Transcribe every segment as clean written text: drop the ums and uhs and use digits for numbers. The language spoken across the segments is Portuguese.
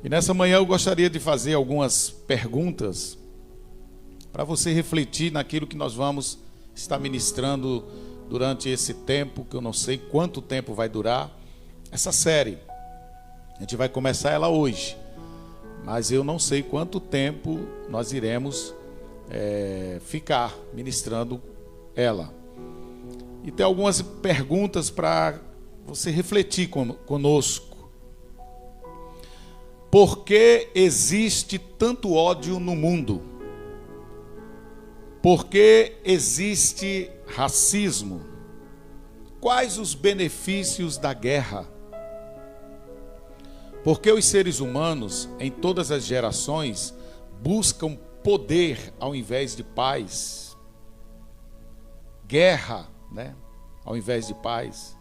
E nessa manhã eu gostaria de fazer algumas perguntas para você refletir naquilo que nós vamos estar ministrando durante esse tempo, que eu não sei quanto tempo vai durar, essa série. A gente vai começar ela hoje, mas eu não sei quanto tempo nós iremos ficar ministrando ela. E tem algumas perguntas para você refletir conosco. Por que existe tanto ódio no mundo? Por que existe racismo? Quais os benefícios da guerra? Por que os seres humanos, em todas as gerações, buscam poder ao invés de paz? Guerra, ao invés de paz?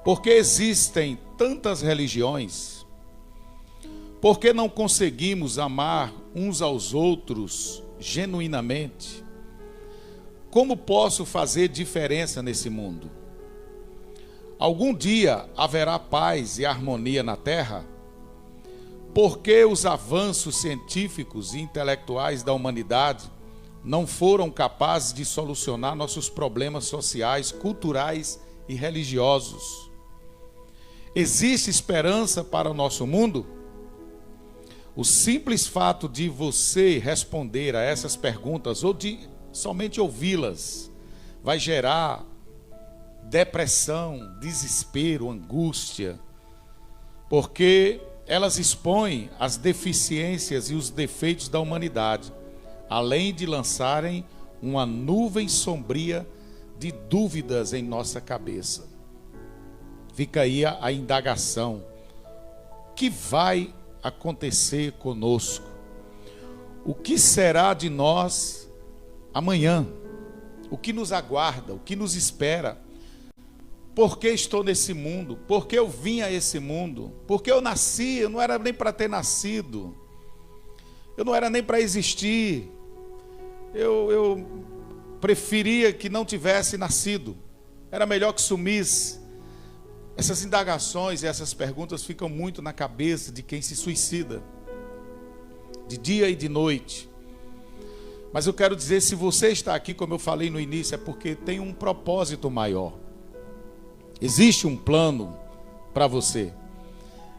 Por que existem tantas religiões? Por que não conseguimos amar uns aos outros genuinamente? Como posso fazer diferença nesse mundo? Algum dia haverá paz e harmonia na Terra? Por que os avanços científicos e intelectuais da humanidade não foram capazes de solucionar nossos problemas sociais, culturais e religiosos? Existe esperança para o nosso mundo? O simples fato de você responder a essas perguntas ou de somente ouvi-las vai gerar depressão, desespero, angústia, porque elas expõem as deficiências e os defeitos da humanidade, além de lançarem uma nuvem sombria de dúvidas em nossa cabeça. Fica aí a indagação: o que vai acontecer conosco? O que será de nós amanhã? O que nos aguarda? O que nos espera? Por que estou nesse mundo? Por que eu vim a esse mundo? Por que eu nasci? Eu não era nem para ter nascido. Eu não era nem para existir. Eu preferia que não tivesse nascido. Era melhor que sumisse. Essas indagações e essas perguntas ficam muito na cabeça de quem se suicida, de dia e de noite. Mas eu quero dizer, se você está aqui, como eu falei no início, é porque tem um propósito maior. Existe um plano para você.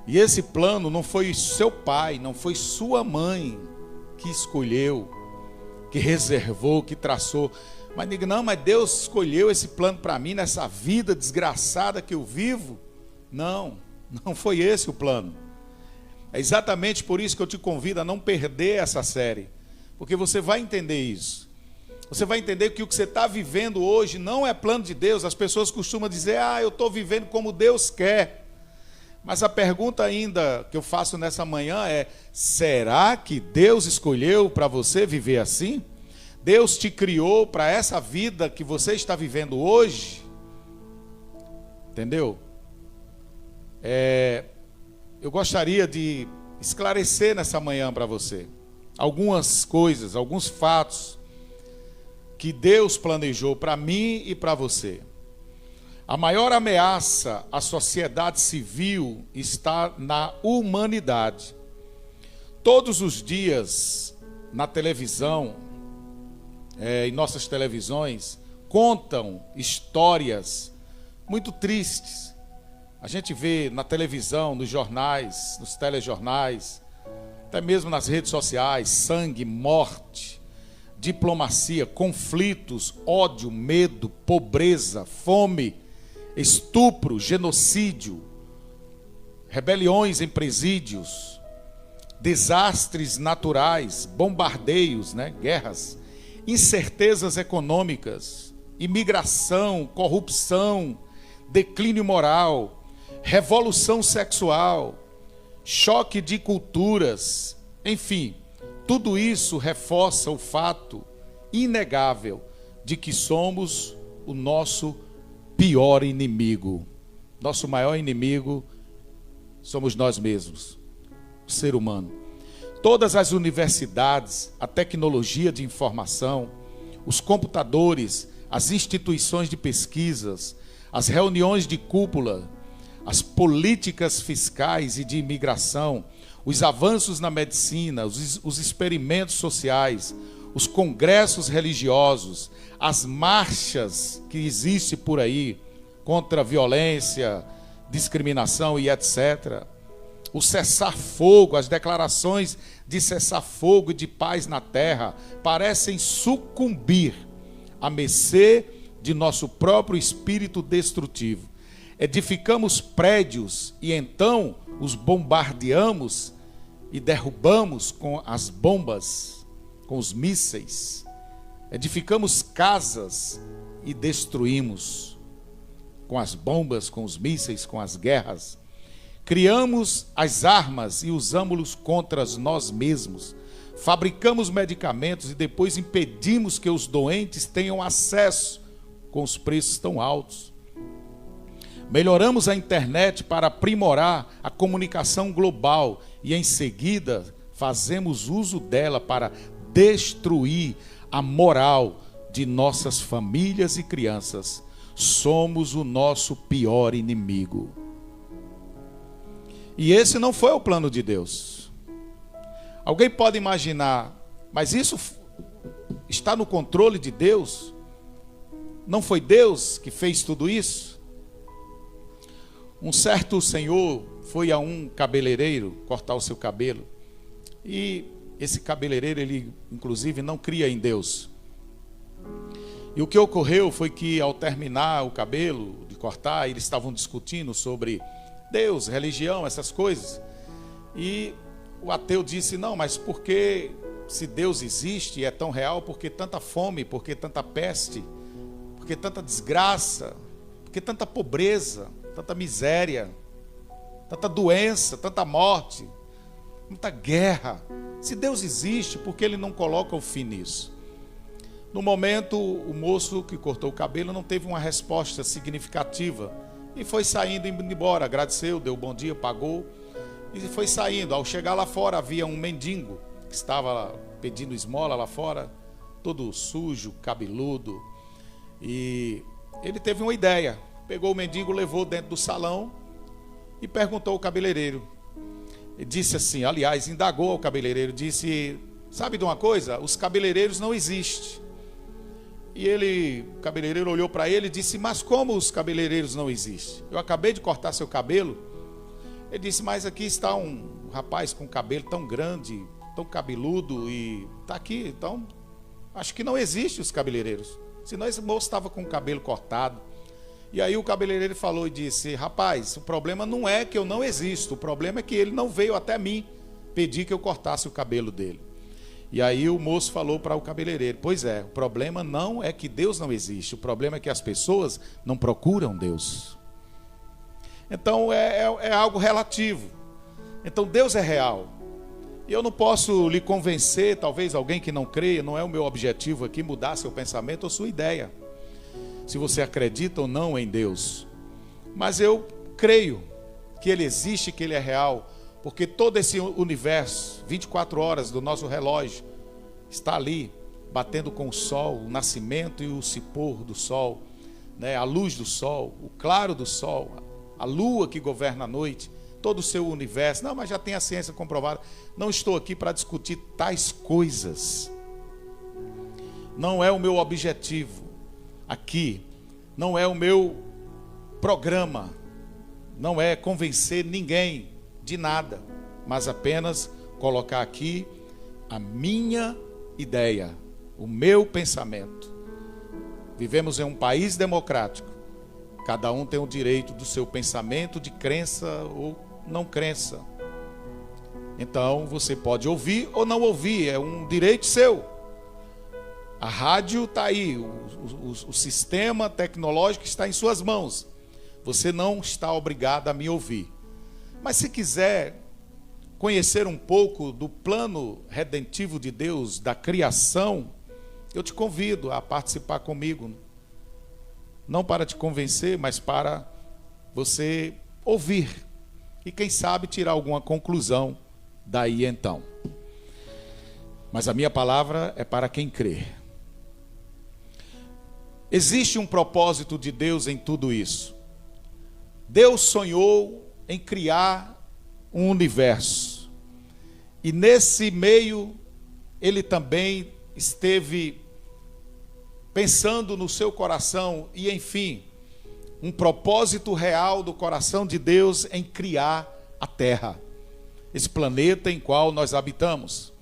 E esse plano não foi seu pai, não foi sua mãe que escolheu, que reservou, que traçou. Mas diga, não, mas Deus escolheu esse plano para mim, nessa vida desgraçada que eu vivo. Não foi esse o plano. É exatamente por isso que eu te convido a não perder essa série, porque você vai entender isso. Você vai entender que o que você está vivendo hoje não é plano de Deus. As pessoas costumam dizer, eu estou vivendo como Deus quer. Mas a pergunta ainda que eu faço nessa manhã é: será que Deus escolheu para você viver assim? Deus te criou para essa vida que você está vivendo hoje? Entendeu? Eu gostaria de esclarecer nessa manhã para você algumas coisas, alguns fatos que Deus planejou para mim e para você. A maior ameaça à sociedade civil está na humanidade. Todos os dias, na televisão, em nossas televisões, contam histórias muito tristes. A gente vê na televisão, nos jornais, nos telejornais, até mesmo nas redes sociais, sangue, morte, diplomacia, conflitos, ódio, medo, pobreza, fome, estupro, genocídio, rebeliões em presídios, desastres naturais, bombardeios, guerras, incertezas econômicas, imigração, corrupção, declínio moral, revolução sexual, choque de culturas, enfim, tudo isso reforça o fato inegável de que somos o nosso pior inimigo. Nosso maior inimigo somos nós mesmos, o ser humano. Todas as universidades, a tecnologia de informação, os computadores, as instituições de pesquisas, as reuniões de cúpula, as políticas fiscais e de imigração, os avanços na medicina, os experimentos sociais, os congressos religiosos, as marchas que existem por aí contra a violência, discriminação e etc. O cessar-fogo, as declarações de cessar-fogo e de paz na terra parecem sucumbir à mercê de nosso próprio espírito destrutivo. Edificamos prédios e então os bombardeamos e derrubamos com as bombas, com os mísseis. Edificamos casas e destruímos com as bombas, com os mísseis, com as guerras. Criamos as armas e usamos-los contra nós mesmos. Fabricamos medicamentos e depois impedimos que os doentes tenham acesso com os preços tão altos. Melhoramos a internet para aprimorar a comunicação global e em seguida fazemos uso dela para destruir a moral de nossas famílias e crianças. Somos o nosso pior inimigo. E esse não foi o plano de Deus. Alguém pode imaginar, mas isso está no controle de Deus? Não foi Deus que fez tudo isso? Um certo senhor foi a um cabeleireiro cortar o seu cabelo. E esse cabeleireiro, ele inclusive não cria em Deus. E o que ocorreu foi que ao terminar o cabelo, de cortar, eles estavam discutindo sobre Deus, religião, essas coisas. E o ateu disse, não, mas por que, se Deus existe e é tão real, por que tanta fome, por que tanta peste, por que tanta desgraça, por que tanta pobreza, tanta miséria, tanta doença, tanta morte, tanta guerra? Se Deus existe, por que Ele não coloca o fim nisso? No momento, o moço que cortou o cabelo não teve uma resposta significativa e foi saindo e indo embora. Agradeceu, deu bom dia, pagou e foi saindo. Ao chegar lá fora, havia um mendigo que estava pedindo esmola lá fora, todo sujo, cabeludo. E ele teve uma ideia. Pegou o mendigo, levou dentro do salão e perguntou ao cabeleireiro. Ele disse assim, aliás, indagou ao cabeleireiro, disse, sabe de uma coisa? Os cabeleireiros não existem. E o cabeleireiro olhou para ele e disse, mas como os cabeleireiros não existem? Eu acabei de cortar seu cabelo. Ele disse, mas aqui está um rapaz com cabelo tão grande, tão cabeludo e está aqui, então acho que não existem os cabeleireiros. Senão esse moço estava com o cabelo cortado. E aí o cabeleireiro falou e disse, rapaz, o problema não é que eu não existo, o problema é que ele não veio até mim pedir que eu cortasse o cabelo dele. E aí o moço falou para o cabeleireiro, pois é, o problema não é que Deus não existe, o problema é que as pessoas não procuram Deus. Então é algo relativo. Então Deus é real. E eu não posso lhe convencer, talvez alguém que não creia, não é o meu objetivo aqui mudar seu pensamento ou sua ideia, se você acredita ou não em Deus. Mas eu creio que Ele existe, que Ele é real, porque todo esse universo, 24 horas do nosso relógio, está ali, batendo com o sol, o nascimento e o se pôr do sol, né? A luz do sol, o claro do sol, a lua que governa a noite, todo o seu universo. Não, mas já tem a ciência comprovada. Não estou aqui para discutir tais coisas. Não é o meu objetivo aqui, não é o meu programa, não é convencer ninguém de nada, mas apenas colocar aqui a minha ideia, o meu pensamento. Vivemos em um país democrático, cada um tem o direito do seu pensamento, de crença ou não crença. Então você pode ouvir ou não ouvir, é um direito seu. A rádio está aí, o sistema tecnológico está em suas mãos. Você não está obrigado a me ouvir. Mas se quiser conhecer um pouco do plano redentivo de Deus, da criação, eu te convido a participar comigo. Não para te convencer, mas para você ouvir. E quem sabe tirar alguma conclusão daí então. Mas a minha palavra é para quem crê. Existe um propósito de Deus em tudo isso. Deus sonhou em criar um universo. E nesse meio, ele também esteve pensando no seu coração e, enfim, um propósito real do coração de Deus em criar a Terra, esse planeta em qual nós habitamos.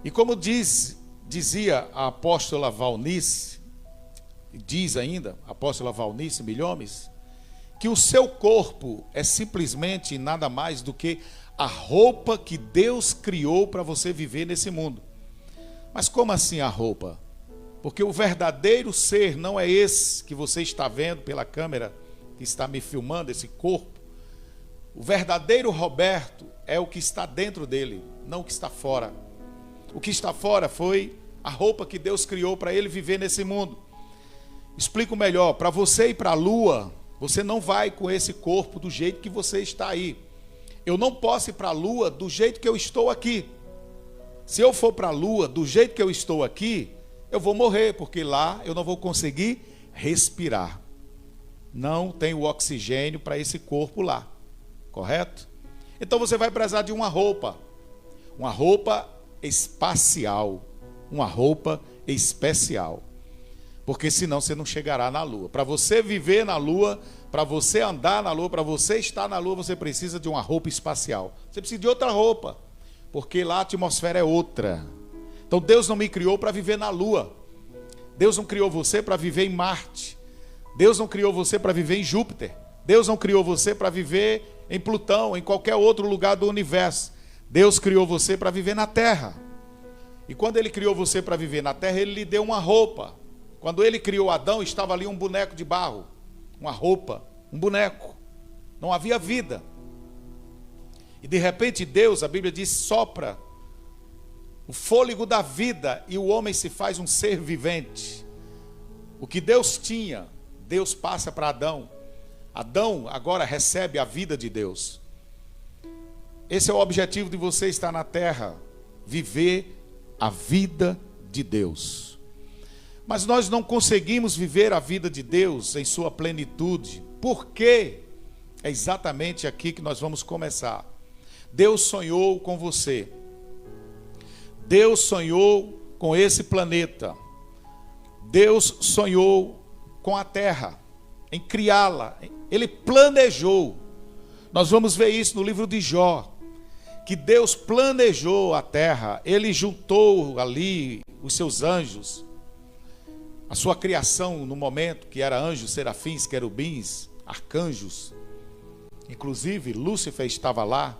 E como dizia a apóstola Valnice, diz ainda a apóstola Valnice Milhomes, que o seu corpo é simplesmente nada mais do que a roupa que Deus criou para você viver nesse mundo. Mas como assim a roupa? Porque o verdadeiro ser não é esse que você está vendo pela câmera que está me filmando, esse corpo. O verdadeiro Roberto é o que está dentro dele, não o que está fora. O que está fora foi a roupa que Deus criou para ele viver nesse mundo. Explico melhor, para você ir para a lua, você não vai com esse corpo do jeito que você está aí. Eu não posso ir para a lua do jeito que eu estou aqui. Se eu for para a lua do jeito que eu estou aqui, eu vou morrer, porque lá eu não vou conseguir respirar. Não tem o oxigênio para esse corpo lá, correto? Então você vai precisar de uma roupa espacial, uma roupa especial. Porque senão você não chegará na lua. Para você viver na lua, para você andar na lua, para você estar na lua, você precisa de uma roupa espacial. Você precisa de outra roupa, porque lá a atmosfera é outra. Então Deus não me criou para viver na lua. Deus não criou você para viver em Marte. Deus não criou você para viver em Júpiter. Deus não criou você para viver em Plutão, em qualquer outro lugar do universo. Deus criou você para viver na Terra. E quando Ele criou você para viver na Terra, Ele lhe deu uma roupa. Quando Ele criou Adão, estava ali um boneco de barro, uma roupa, um boneco. Não havia vida. E de repente Deus, a Bíblia diz, sopra o fôlego da vida e o homem se faz um ser vivente. O que Deus tinha, Deus passa para Adão. Adão agora recebe a vida de Deus. Esse é o objetivo de você estar na terra, viver a vida de Deus. Mas nós não conseguimos viver a vida de Deus em sua plenitude. Por quê? É exatamente aqui que nós vamos começar. Deus sonhou com você. Deus sonhou com esse planeta. Deus sonhou com a terra, em criá-la. Ele planejou. Nós vamos ver isso no livro de Jó, que Deus planejou a terra. Ele juntou ali os seus anjos, a sua criação no momento, que era anjos, serafins, querubins, arcanjos. Inclusive Lúcifer estava lá.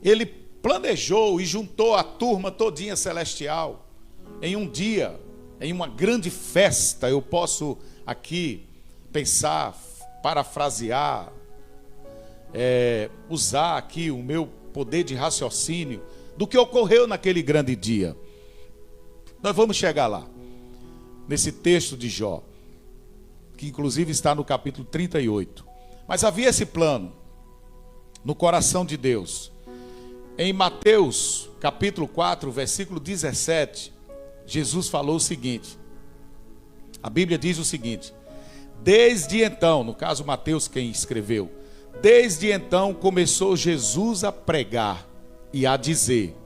Ele planejou e juntou a turma todinha celestial em um dia, em uma grande festa. Eu posso aqui pensar, parafrasear, usar aqui o meu poder de raciocínio do que ocorreu naquele grande dia. Nós vamos chegar lá, nesse texto de Jó, que inclusive está no capítulo 38. Mas havia esse plano no coração de Deus. Em Mateus, capítulo 4, versículo 17, Jesus falou o seguinte. A Bíblia diz o seguinte: desde então, no caso Mateus quem escreveu, desde então começou Jesus a pregar e a dizer: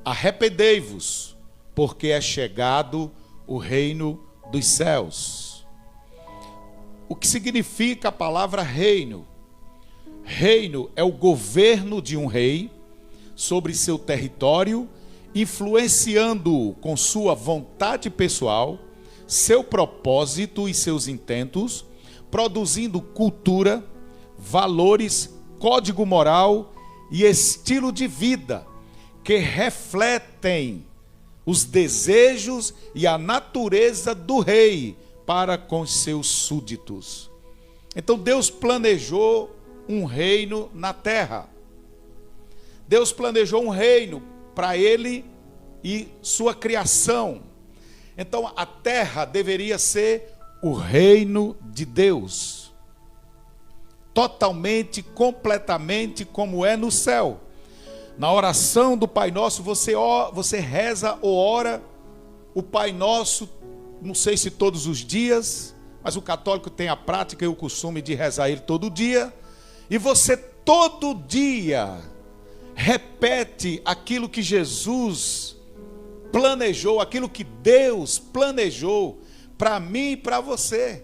arrependei-vos, porque é chegado o reino dos céus. O que significa a palavra reino? Reino é o governo de um rei sobre seu território, influenciando-o com sua vontade pessoal, seu propósito e seus intentos, produzindo cultura, valores, código moral e estilo de vida que refletem os desejos e a natureza do rei para com seus súditos. Então Deus planejou um reino na terra. Deus planejou um reino para ele e sua criação. Então a terra deveria ser o reino de Deus, totalmente, completamente como é no céu. Na oração do Pai Nosso, você reza ou ora o Pai Nosso, não sei se todos os dias, mas o católico tem a prática e o costume de rezar ele todo dia. E você todo dia repete aquilo que Jesus planejou, aquilo que Deus planejou para mim e para você.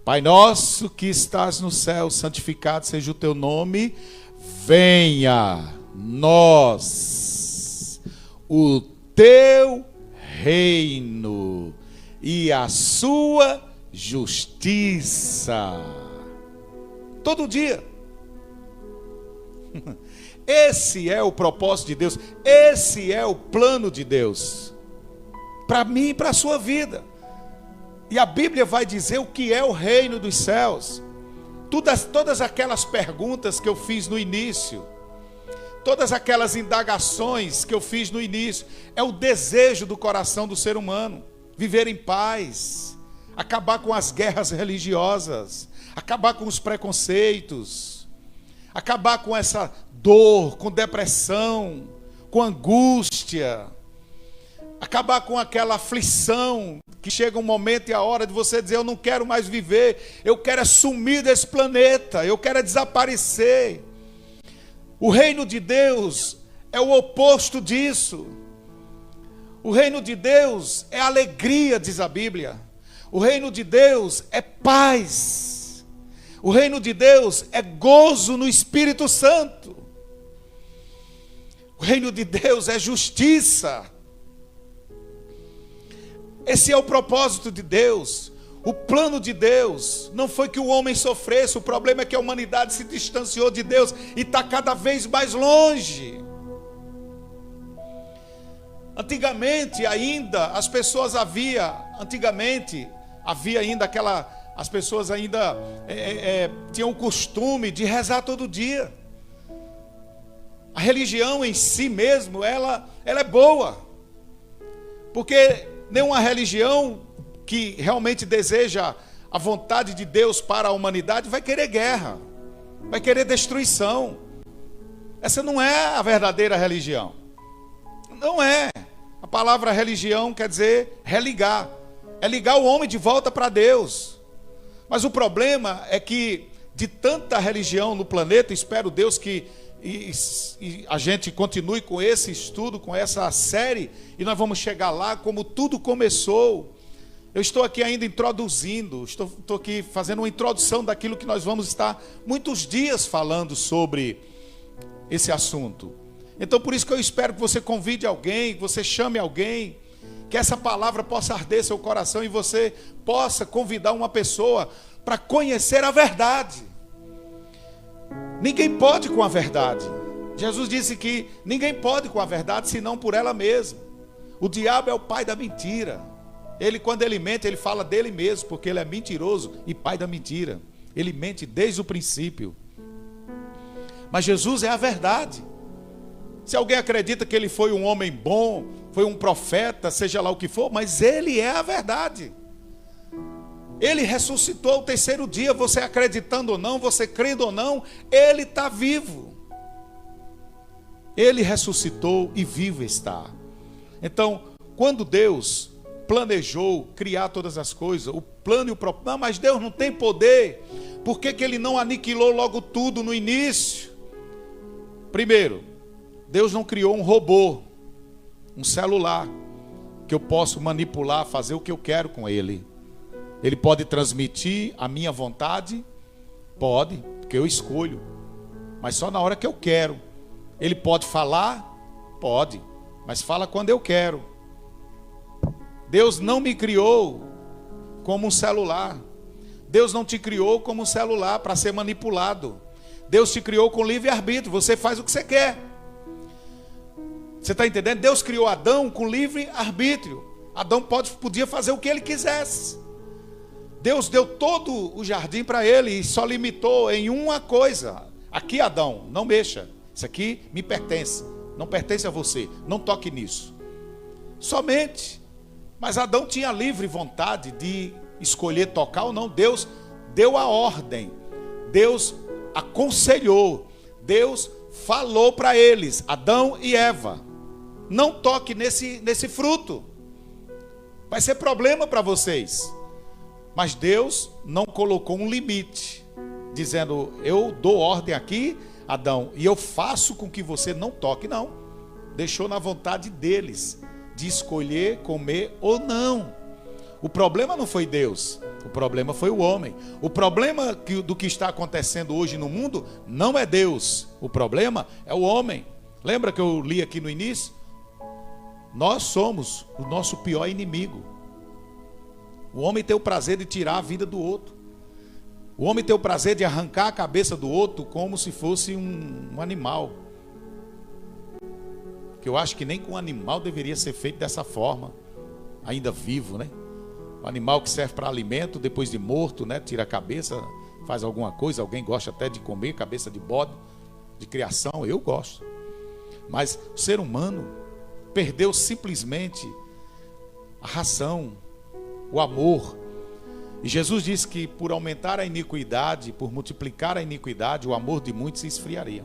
Pai nosso que estás no céu, santificado seja o teu nome, venha nós o teu reino e a sua justiça. Todo dia. Esse é o propósito de Deus, esse é o plano de Deus para mim e para a sua vida. E a Bíblia vai dizer o que é o reino dos céus. Todas aquelas perguntas que eu fiz no início, todas aquelas indagações que eu fiz no início, é o desejo do coração do ser humano: viver em paz, acabar com as guerras religiosas, acabar com os preconceitos, acabar com essa dor, com depressão, com angústia, acabar com aquela aflição que chega um momento e a hora de você dizer: eu não quero mais viver, eu quero sumir desse planeta, eu quero desaparecer. O reino de Deus é o oposto disso. O reino de Deus é alegria, diz a Bíblia. O reino de Deus é paz. O reino de Deus é gozo no Espírito Santo. O reino de Deus é justiça. Esse é o propósito de Deus. O plano de Deus não foi que o homem sofresse. O problema é que a humanidade se distanciou de Deus e está cada vez mais longe. Antigamente ainda as pessoas antigamente havia ainda as pessoas ainda tinham o costume de rezar todo dia. A religião em si mesmo, ela é boa, porque nenhuma religião que realmente deseja a vontade de Deus para a humanidade vai querer guerra, vai querer destruição. Essa não é a verdadeira religião. Não é. A palavra religião quer dizer religar. É ligar o homem de volta para Deus. Mas o problema é que de tanta religião no planeta, espero Deus que a gente continue com esse estudo, com essa série, e nós vamos chegar lá como tudo começou. Eu estou aqui ainda introduzindo, estou aqui fazendo uma introdução daquilo que nós vamos estar muitos dias falando sobre esse assunto. Então por isso que eu espero que você convide alguém, que você chame alguém, que essa palavra possa arder seu coração e você possa convidar uma pessoa para conhecer a verdade. Ninguém pode com a verdade. Jesus disse que ninguém pode com a verdade senão por ela mesma. O diabo é o pai da mentira. Ele, quando ele mente, ele fala dele mesmo, porque ele é mentiroso e pai da mentira. Ele mente desde o princípio. Mas Jesus é a verdade. Se alguém acredita que ele foi um homem bom, foi um profeta, seja lá o que for, mas ele é a verdade. Ele ressuscitou ao terceiro dia, você acreditando ou não, você crendo ou não, ele está vivo. Ele ressuscitou e vivo está. Então, quando Deus planejou criar todas as coisas, o plano e o propósito, não, mas Deus não tem poder, por que ele não aniquilou logo tudo no início? Primeiro, Deus não criou um robô, um celular, que eu posso manipular, fazer o que eu quero com ele. Ele pode transmitir a minha vontade? Pode, porque eu escolho, mas só na hora que eu quero. Ele pode falar? Pode, mas fala quando eu quero. Deus não me criou como um celular. Deus não te criou como um celular para ser manipulado. Deus te criou com livre-arbítrio, você faz o que você quer. Você está entendendo? Deus criou Adão com livre-arbítrio. Adão podia fazer o que ele quisesse. Deus deu todo o jardim para ele e só limitou em uma coisa. Aqui, Adão, não mexa. Isso aqui me pertence. Não pertence a você. Não toque nisso. Somente. Mas Adão tinha livre vontade de escolher tocar ou não. Deus deu a ordem. Deus aconselhou. Deus falou para eles, Adão e Eva: não toque nesse fruto. Vai ser problema para vocês. Mas Deus não colocou um limite. dizendo, eu dou ordem aqui, Adão, e eu faço com que você não toque. Não, deixou na vontade deles de escolher comer ou não. O problema não foi Deus, o problema foi o homem. O problema do que está acontecendo hoje no mundo não é Deus, o problema é o homem. Lembra que eu li aqui no início? Nós somos o nosso pior inimigo. O homem tem o prazer de tirar a vida do outro. O homem tem o prazer de arrancar a cabeça do outro como se fosse um animal. Que eu acho que nem com um animal deveria ser feito dessa forma, ainda vivo, né? O animal que serve para alimento, depois de morto, né? Tira a cabeça, faz alguma coisa. Alguém gosta até de comer cabeça de bode, de criação, eu gosto. Mas o ser humano perdeu simplesmente a ração, o amor. E Jesus disse que por aumentar a iniquidade, por multiplicar a iniquidade, o amor de muitos se esfriaria.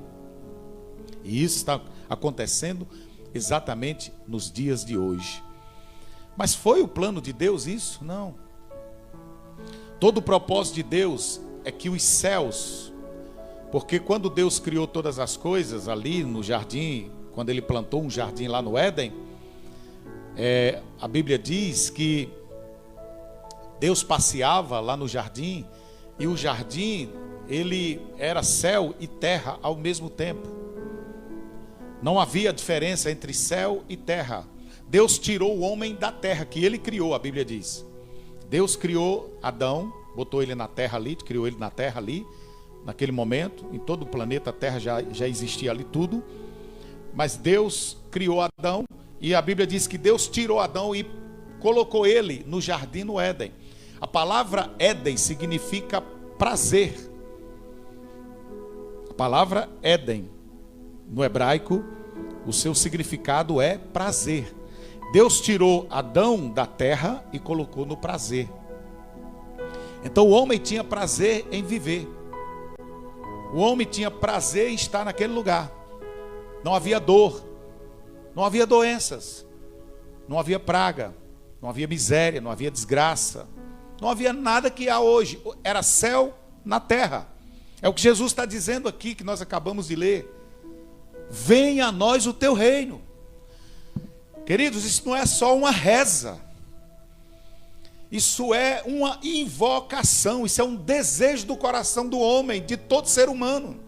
E isso está acontecendo exatamente nos dias de hoje. Mas foi o plano de Deus isso? Não. Todo o propósito de Deus é que os céus, porque quando Deus criou todas as coisas ali no jardim, quando ele plantou um jardim lá no Éden, a Bíblia diz que Deus passeava lá no jardim, e o jardim, ele era céu e terra ao mesmo tempo. Não havia diferença entre céu e terra. Deus tirou o homem da terra, que ele criou, a Bíblia diz. Deus criou Adão, botou ele na terra ali, criou ele na terra ali, naquele momento, em todo o planeta, a terra já existia ali tudo. Mas Deus criou Adão, e a Bíblia diz que Deus tirou Adão e colocou ele no jardim no Éden. A palavra Éden significa prazer. A palavra Éden, no hebraico, o seu significado é prazer. Deus tirou Adão da terra e colocou no prazer. Então o homem tinha prazer em viver. O homem tinha prazer em estar naquele lugar. Não havia dor, não havia doenças, não havia praga, não havia miséria, não havia desgraça, não havia nada que há hoje. Era céu na terra. É o que Jesus está dizendo aqui, que nós acabamos de ler. Venha a nós o teu reino. Queridos, isso não é só uma reza. Isso é uma invocação, isso é um desejo do coração do homem, de todo ser humano.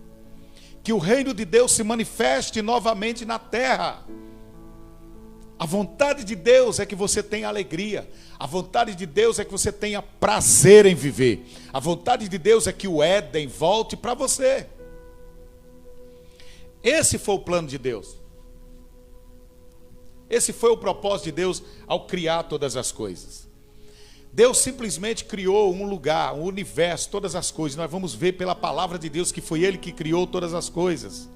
Que o reino de Deus se manifeste novamente na terra. A vontade de Deus é que você tenha alegria. A vontade de Deus é que você tenha prazer em viver. A vontade de Deus é que o Éden volte para você. Esse foi o plano de Deus. Esse foi o propósito de Deus ao criar todas as coisas. Deus simplesmente criou um lugar, um universo, todas as coisas. Nós vamos ver pela palavra de Deus que foi Ele que criou todas as coisas.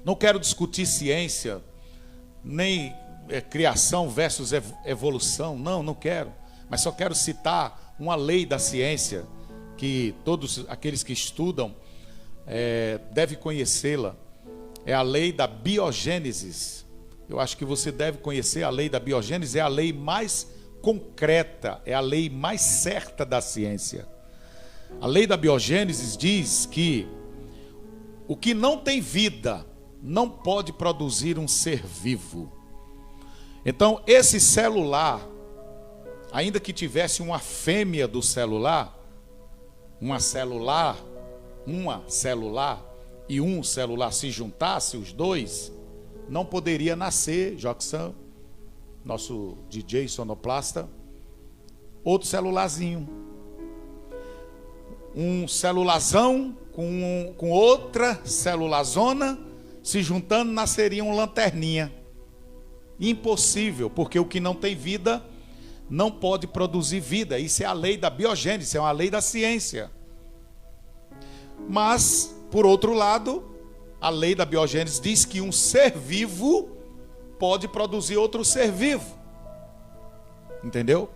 Não quero discutir ciência, nem criação versus evolução. Não quero. Mas só quero citar uma lei da ciência, que todos aqueles que estudam devem conhecê-la. É a lei da biogênese. Eu acho que você deve conhecer a lei da biogênese. É a lei mais concreta, é a lei mais certa da ciência. A lei da biogênese diz que o que não tem vida não pode produzir um ser vivo. Então, esse celular, ainda que tivesse uma fêmea do celular, uma celular e um celular se juntasse, os dois, não poderia nascer, Joxan, nosso DJ sonoplasta, outro celularzinho. Um celularzão com outra celularzona se juntando, nasceria uma lanterninha. Impossível, porque o que não tem vida não pode produzir vida. Isso é a lei da biogênese, é uma lei da ciência. Mas, por outro lado, a lei da biogênese diz que um ser vivo pode produzir outro ser vivo. Entendeu?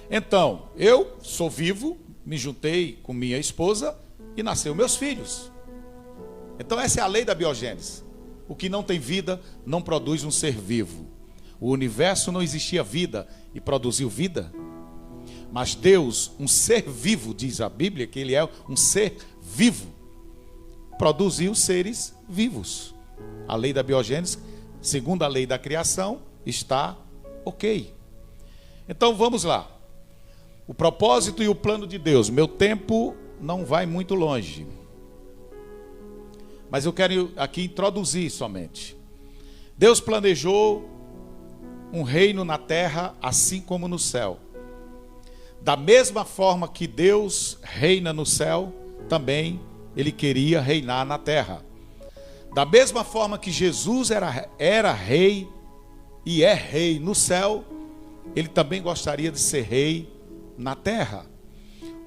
Então, eu sou vivo, me juntei com minha esposa e nasceu meus filhos. Então essa é a lei da biogênese. O que não tem vida não produz um ser vivo. O universo não existia vida e produziu vida. Mas Deus, um ser vivo, diz a Bíblia, que ele é um ser vivo, produziu seres vivos. A lei da biogênese, segundo a lei da criação, está ok. Então vamos lá. O propósito e o plano de Deus. Meu tempo não vai muito longe, mas eu quero aqui introduzir somente. Deus planejou um reino na terra, assim como no céu. Da mesma forma que Deus reina no céu, também Ele queria reinar na terra. Da mesma forma que Jesus era rei e é rei no céu, Ele também gostaria de ser rei na terra.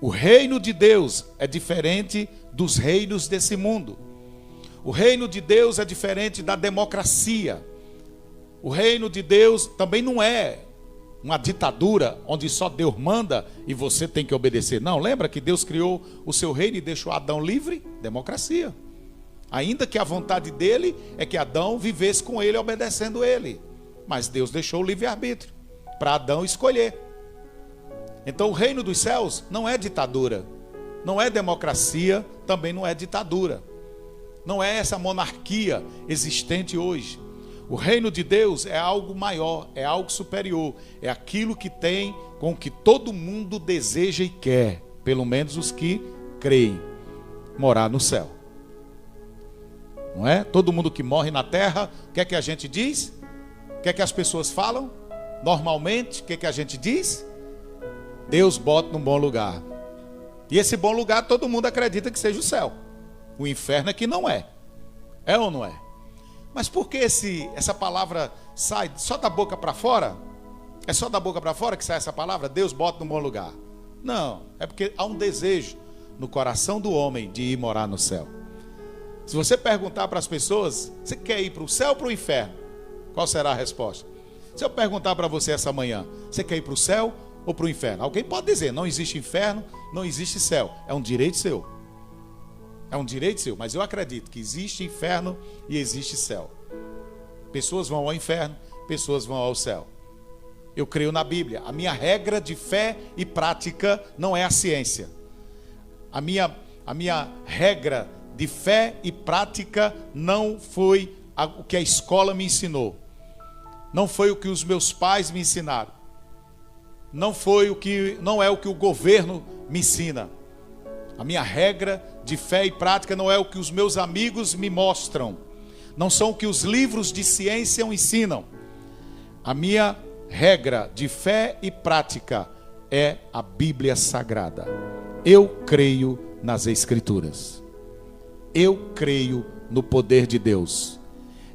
O reino de Deus é diferente dos reinos desse mundo. O reino de Deus é diferente da democracia. O reino de Deus também não é uma ditadura onde só Deus manda e você tem que obedecer. Não, lembra que Deus criou o seu reino e deixou Adão livre? Democracia. Ainda que a vontade dele é que Adão vivesse com ele, obedecendo ele. Mas Deus deixou o livre-arbítrio para Adão escolher. Então o reino dos céus não é ditadura, não é democracia, também não é ditadura. Não é essa monarquia existente hoje. O reino de Deus é algo maior, é algo superior. É aquilo que tem com que todo mundo deseja e quer, pelo menos os que creem, morar no céu. Não é? Todo mundo que morre na terra, o que é que a gente diz? O que é que as pessoas falam? Normalmente, o que é que a gente diz? Deus bota num bom lugar. E esse bom lugar todo mundo acredita que seja o céu. O inferno é que não é. É ou não é? Mas por que essa palavra sai só da boca para fora? É só da boca para fora que sai essa palavra? Deus bota num bom lugar. Não, é porque há um desejo no coração do homem de ir morar no céu. Se você perguntar para as pessoas, você quer ir para o céu ou para o inferno? Qual será a resposta? Se eu perguntar para você essa manhã, você quer ir para o céu ou para o inferno? Alguém pode dizer, não existe inferno, não existe céu. É um direito seu. É um direito seu, mas eu acredito que existe inferno e existe céu. Pessoas vão ao inferno, pessoas vão ao céu. Eu creio na Bíblia. A minha regra de fé e prática não é a ciência. A minha regra de fé e prática não foi o que a escola me ensinou. Não foi o que os meus pais me ensinaram. Não é o que o governo me ensina. A minha regra de fé e prática não é o que os meus amigos me mostram. Não são o que os livros de ciência ensinam. A minha regra de fé e prática é a Bíblia Sagrada. Eu creio nas Escrituras. Eu creio no poder de Deus.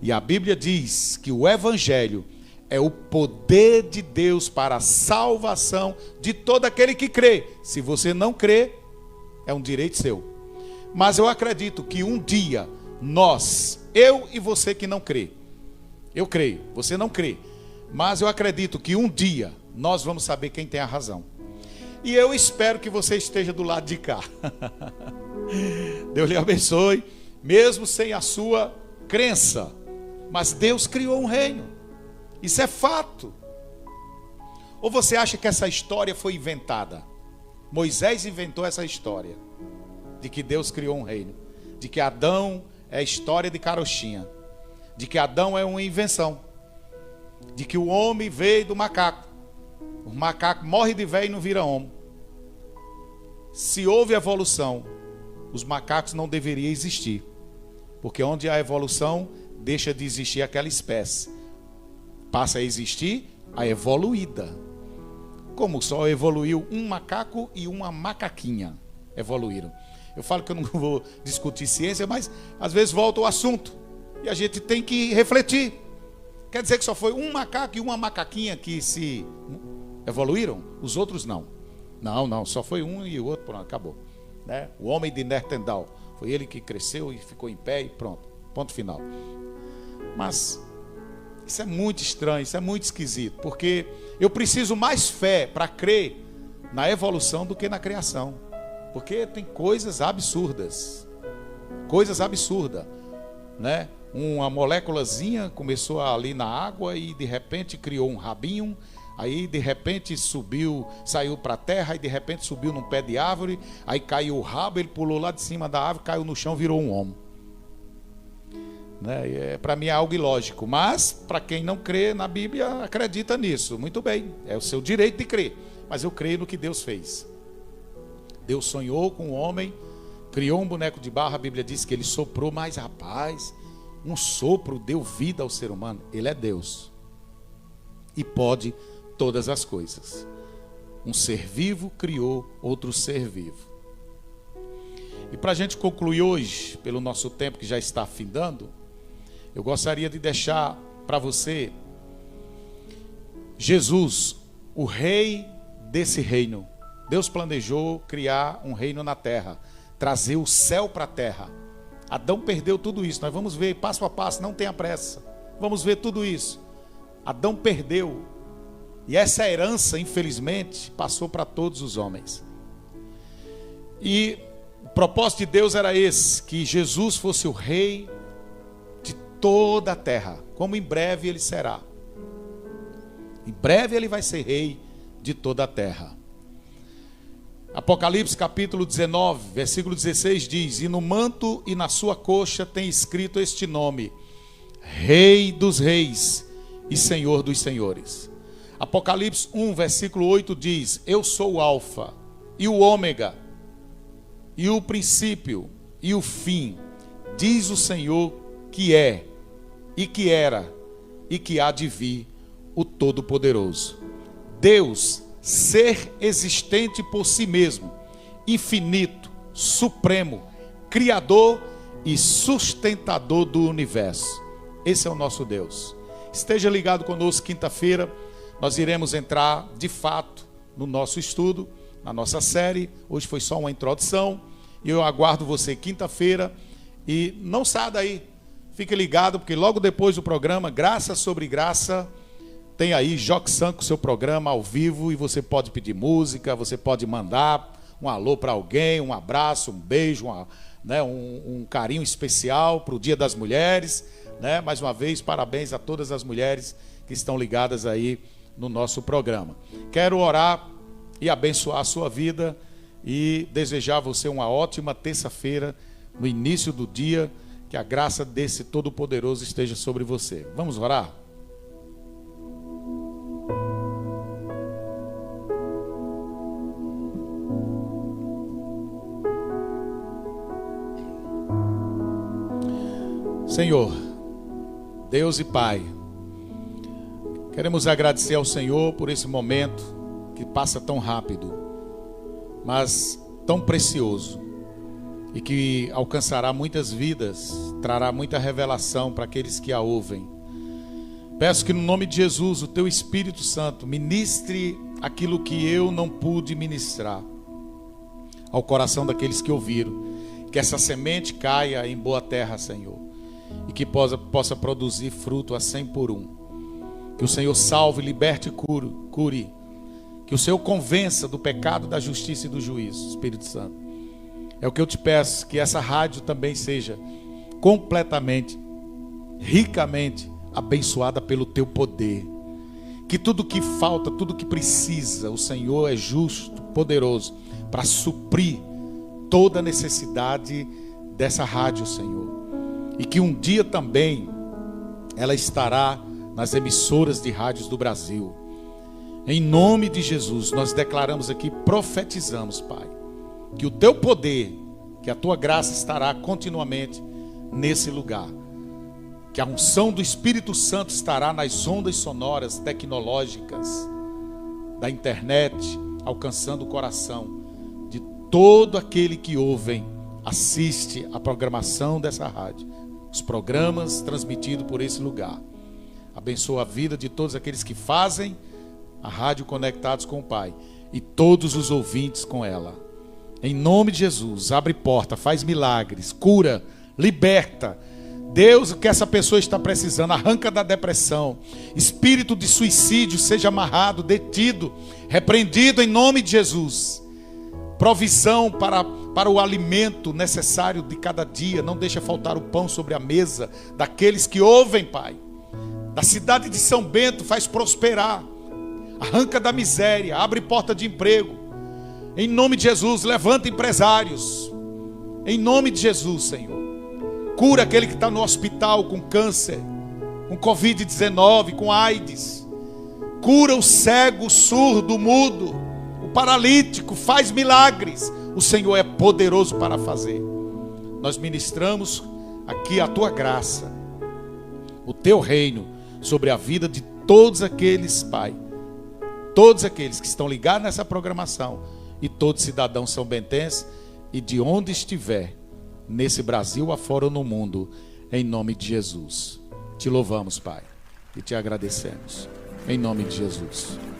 E a Bíblia diz que o Evangelho é o poder de Deus para a salvação de todo aquele que crê. Se você não crê, é um direito seu. Mas eu acredito que um dia eu e você que não crê, eu creio, você não crê, mas eu acredito que um dia nós vamos saber quem tem a razão. E eu espero que você esteja do lado de cá. Deus lhe abençoe, mesmo sem a sua crença. Mas Deus criou um reino. Isso é fato. Ou você acha que essa história foi inventada? Moisés inventou essa história de que Deus criou um reino, de que Adão é história de carochinha, de que Adão é uma invenção, de que o homem veio do macaco. O macaco morre de velho e não vira homem. Se houve evolução, os macacos não deveriam existir, porque onde há evolução, deixa de existir aquela espécie, passa a existir a evoluída. Como só evoluiu um macaco e uma macaquinha evoluíram. Eu falo que eu não vou discutir ciência, mas às vezes volta o assunto e a gente tem que refletir. Quer dizer que só foi um macaco e uma macaquinha que se evoluíram? Os outros não. Não, só foi um e o outro, pronto, acabou, né? O homem de Neandertal, foi ele que cresceu e ficou em pé e pronto, ponto final. Mas isso é muito estranho, isso é muito esquisito, porque eu preciso mais fé para crer na evolução do que na criação, porque tem coisas absurdas, né? Uma moléculazinha começou ali na água e de repente criou um rabinho, Aí de repente subiu, saiu para a terra, e de repente subiu num pé de árvore, aí caiu o rabo, ele pulou lá de cima da árvore, caiu no chão, virou um homem. Né? Para mim é algo ilógico, mas para quem não crê na Bíblia, acredita nisso. Muito bem, é o seu direito de crer, mas eu creio no que Deus fez. Deus sonhou com o homem, criou um boneco de barro, a Bíblia diz que ele soprou, mas rapaz, um sopro deu vida ao ser humano. Ele é Deus e pode todas as coisas. Um ser vivo criou outro ser vivo. E para a gente concluir hoje, pelo nosso tempo que já está findando, eu gostaria de deixar para você Jesus, o rei desse reino. Deus planejou criar um reino na terra, trazer o céu para a terra. Adão perdeu tudo isso. Nós vamos ver passo a passo, não tenha pressa. Vamos ver tudo isso. Adão perdeu. E essa herança, infelizmente, passou para todos os homens. E o propósito de Deus era esse, que Jesus fosse o rei de toda a terra, como em breve ele será. Em breve ele vai ser rei de toda a terra. Apocalipse capítulo 19, versículo 16 diz: e no manto e na sua coxa tem escrito este nome: Rei dos reis e Senhor dos senhores. Apocalipse 1, versículo 8 diz: eu sou o alfa e o ômega, e o princípio e o fim, diz o Senhor, que é, e que era, e que há de vir, o Todo-Poderoso. Deus, ser existente por si mesmo, infinito, supremo, criador e sustentador do universo. Esse é o nosso Deus. Esteja ligado conosco quinta-feira, nós iremos entrar de fato no nosso estudo, na nossa série. Hoje foi só uma introdução, e eu aguardo você quinta-feira. E não saia daí, fique ligado, porque logo depois do programa Graça sobre Graça, tem aí Joxan com o seu programa ao vivo, e você pode pedir música, você pode mandar um alô para alguém, um abraço, um beijo, um carinho especial para o Dia das Mulheres, né? Mais uma vez, parabéns a todas as mulheres que estão ligadas aí no nosso programa. Quero orar e abençoar a sua vida e desejar a você uma ótima terça-feira, no início do dia, que a graça desse Todo-Poderoso esteja sobre você. Vamos orar? Senhor, Deus e Pai, queremos agradecer ao Senhor por esse momento que passa tão rápido, mas tão precioso, e que alcançará muitas vidas, trará muita revelação para aqueles que a ouvem. Peço que no nome de Jesus, o Teu Espírito Santo ministre aquilo que eu não pude ministrar ao coração daqueles que ouviram, que essa semente caia em boa terra, Senhor, e que possa produzir fruto a 100 por 1. Que o Senhor salve, liberte e cure. Que o Senhor convença do pecado, da justiça e do juízo, Espírito Santo. É o que eu te peço, que essa rádio também seja completamente, ricamente abençoada pelo Teu poder. Que tudo que falta, tudo que precisa, o Senhor é justo, poderoso, para suprir toda a necessidade dessa rádio, Senhor. E que um dia também ela estará nas emissoras de rádios do Brasil. Em nome de Jesus, nós declaramos aqui, profetizamos, Pai, que o Teu poder, que a Tua graça estará continuamente nesse lugar. Que a unção do Espírito Santo estará nas ondas sonoras tecnológicas da internet, alcançando o coração de todo aquele que ouve, assiste a programação dessa rádio, os programas transmitidos por esse lugar. Abençoa a vida de todos aqueles que fazem a rádio Conectados com o Pai e todos os ouvintes com ela. Em nome de Jesus, abre porta, faz milagres, cura, liberta. Deus, o que essa pessoa está precisando, arranca da depressão. Espírito de suicídio seja amarrado, detido, repreendido em nome de Jesus. Provisão para o alimento necessário de cada dia. Não deixa faltar o pão sobre a mesa daqueles que ouvem, Pai. Da cidade de São Bento faz prosperar. arranca da miséria, abre porta de emprego. Em nome de Jesus, levanta empresários. Em nome de Jesus, Senhor. Cura aquele que está no hospital com câncer, com Covid-19, com AIDS. Cura o cego, o surdo, o mudo, o paralítico, faz milagres. O Senhor é poderoso para fazer. Nós ministramos aqui a tua graça, o teu reino sobre a vida de todos aqueles, Pai, todos aqueles que estão ligados nessa programação e todo cidadão são-bentense e de onde estiver, nesse Brasil afora ou no mundo, em nome de Jesus. Te louvamos, Pai, e te agradecemos, em nome de Jesus.